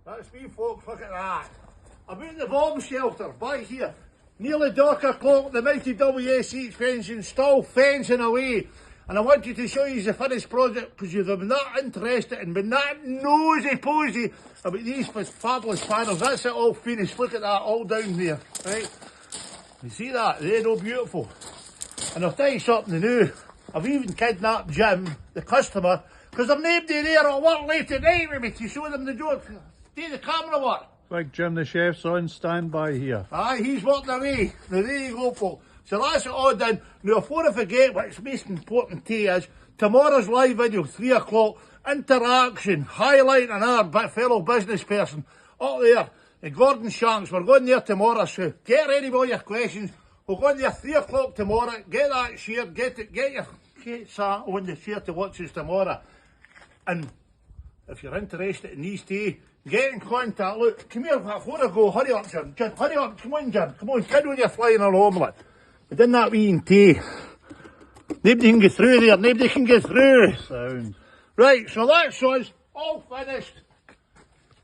That's me, folks, look at that. I'm in the bomb shelter, by here. Nearly dark o'clock, the mighty WSH fencing, still fencing away. And I want you to show you the finished project, because you've been that interested and been that nosy-posy about these fabulous panels. That's it all finished, look at that, all down there, right? You see that? They're all beautiful. And I'll tell you something new. I've even kidnapped Jim, the customer, because there's nobody there at work late at night with me to show them the job. Do the camera work. Big Jim, the chef's on standby here. Aye, he's working away. Now there you go, folks. So that's it all done. Now before I forget, what's most important to you is, tomorrow's live video, 3 o'clock, interaction, highlighting our fellow business person up there in Gordon Shanks. We're going there tomorrow, so get ready with all your questions. We're going there 3 o'clock tomorrow. Get that shared, get sat on the chair to watch us tomorrow. And if you're interested in these two, get in contact. Look, come here before I go. Hurry up, Jim. Jim, hurry up. Come on, Jim. Come on, kid, when you're flying along with it. But in that wee tea, nobody can get through there. Nobody can get through. Sound. Right, so that's us all finished.